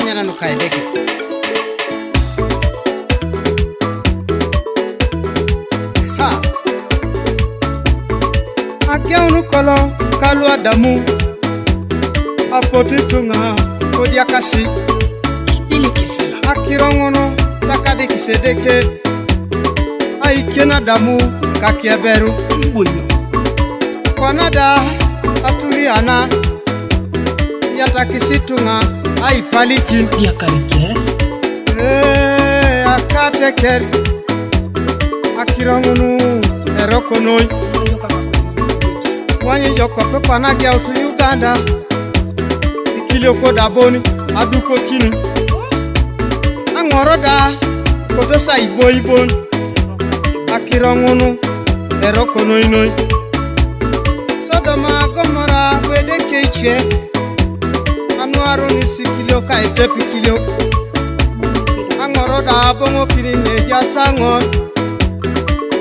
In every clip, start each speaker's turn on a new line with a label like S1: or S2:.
S1: Kanyana no kaideke. Ha. Akia unu kolo kalu Adamu. Apoti tunga kodia kasi.
S2: Ili kisela.
S1: Akirongono takadi kisedeke. Aikena Adamu kakieberu.
S2: Mbunyo.
S1: Kwanada aturiana. Yatakisitunga aipalikin.
S2: Yakarikes.
S1: Akateker. Akirongunu erokonoi. Wanyi jokope kwanagi autu Uganda. Ikili okoda boni aduko kini. Angoroda kodosa ibon. Akirongunu erokonoi noi. Sodoma Gomora wede keiche. Anuaro ni sikilio ka etepi kilio. Angoroda bongo kini neja sangon.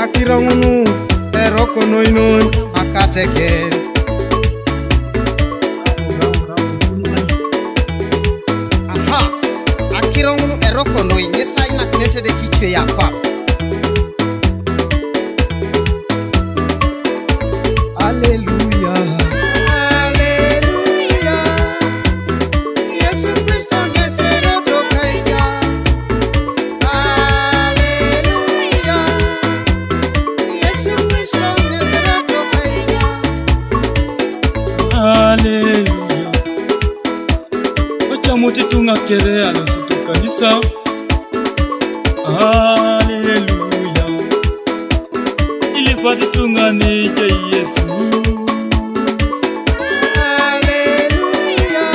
S1: Akirongunu erokonoi noi akateke. Aha. Akirongunu erokonoi nyesa ina kinete de kichwe ya kwa. Hallelujah. Hallelujah. Yesu Kristo ngesero tokaija. Hallelujah. Yesu Kristo ngesero tokaija.
S2: Hallelujah. Wacha muti tunga kere alositu kanisa. Hallelujah. Ili pati tunga nije Yesu.
S1: Hallelujah.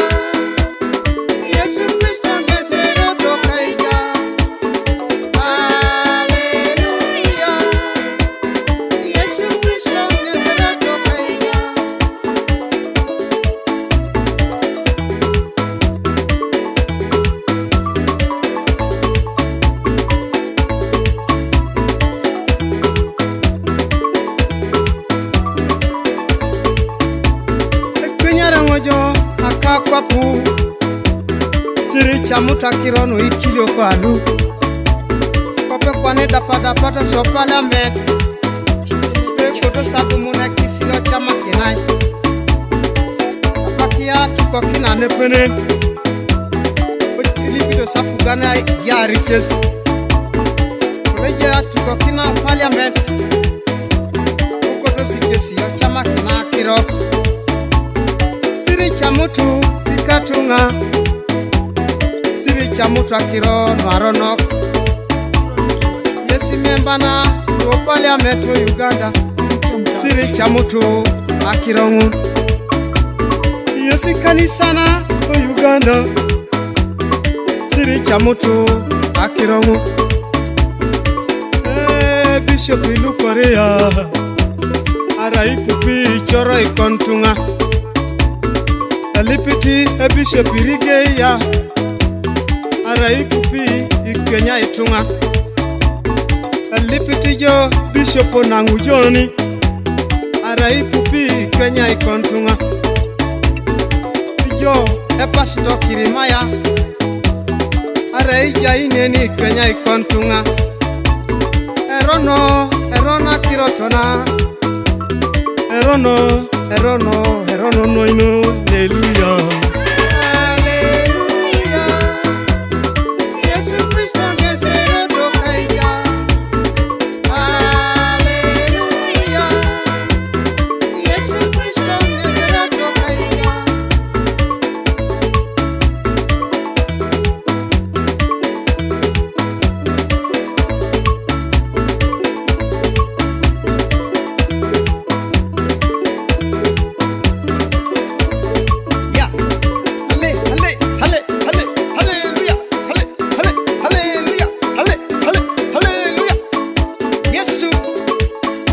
S1: Yesu Kristo ngesero tokaija. Hallelujah. Yesu Kristo ngesero tokaija. Mojo akakwapu siri chamuta kirono ikilio kwalu kope kwane dapata so parliament koto satumuna kisilo chama kinai apakia tuko kina nepenen ochili bido sapugana jari kes reja tuko kina parliament koto sikesio chama kina kiro siri chamutu ikatunga siri chamutu akiro nwaronok yesi membana do parliament wa Uganda siri chamutu akirongu yesi kanisana wa Uganda siri chamutu akirongu Bishop Ilu Korea araifupi choro ikontunga Alipiti Bishop Irigeya araipupi ikenya itunga Alipiti jo Bishop Nangujoni araipupi ikenya ikontunga Jo Pastor Kirimaya araija ineni ikenya ikontunga Erona kirotona Erono noino. Hallelujah. Hallelujah. Yesu Kristo ngesero tokaija. Hallelujah. Yesu Kristo ngesero tokaija.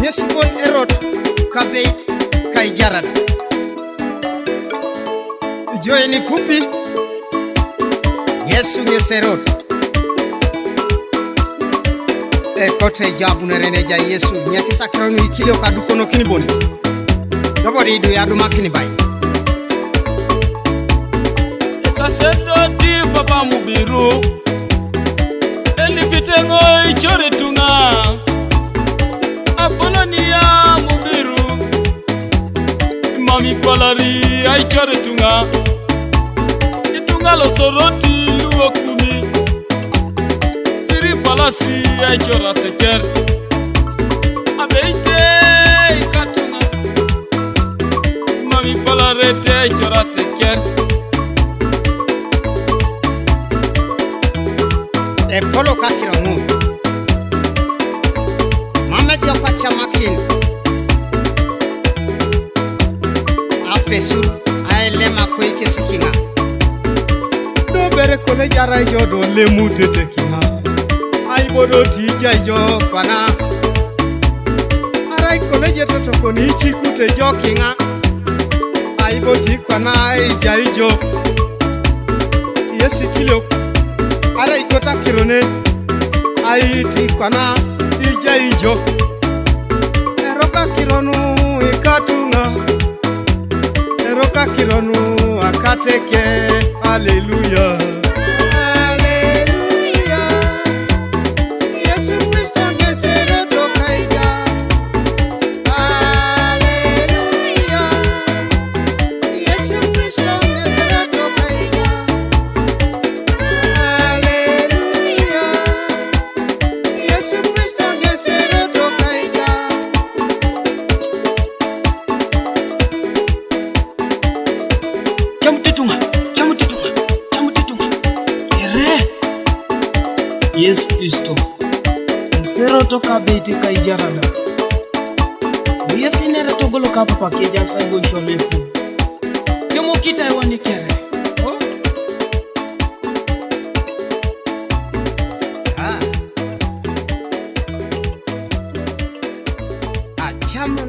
S1: Yesibon erot kabeit kaijarada joeni pupi Yesu ngeserot kote jabune reneja Yesu nyakisa kronu ikilio kadukono kiniboni dobori idu yadu makini bai
S2: sacerdoti papa mubiru elipitengo ichore tunga Apolonia mubiru mami palari aichore tunga itunga lo soroti luo kumi siri palasi aichora teker abeite katunga mami palarete aichora teker
S1: e polo kakiramu mama joka chamakin apesu aelema koike sikinga do bere kole jara yo do lemu tete kinga ai bodo tija yo pana arai kole jeto to koni chikute jo kinga ai boti kwana ai jaijo yesi kilo arai kota kirone ai ti kwana ijaijo eroka kironu ikatunga eroka kironu akateke hallelujah hallelujah Yesu Kristo ngesero tokaija hallelujah Yesu Kristo ngesero tokaija hallelujah Yesu Kristo ngesero tokaija
S2: Chamutetunga ere Yesu Kristo nsero toka beti kaijarada Yesu nere togolo kapa pakeja saigo sholefu Kemo kita ewani kere
S1: Chaman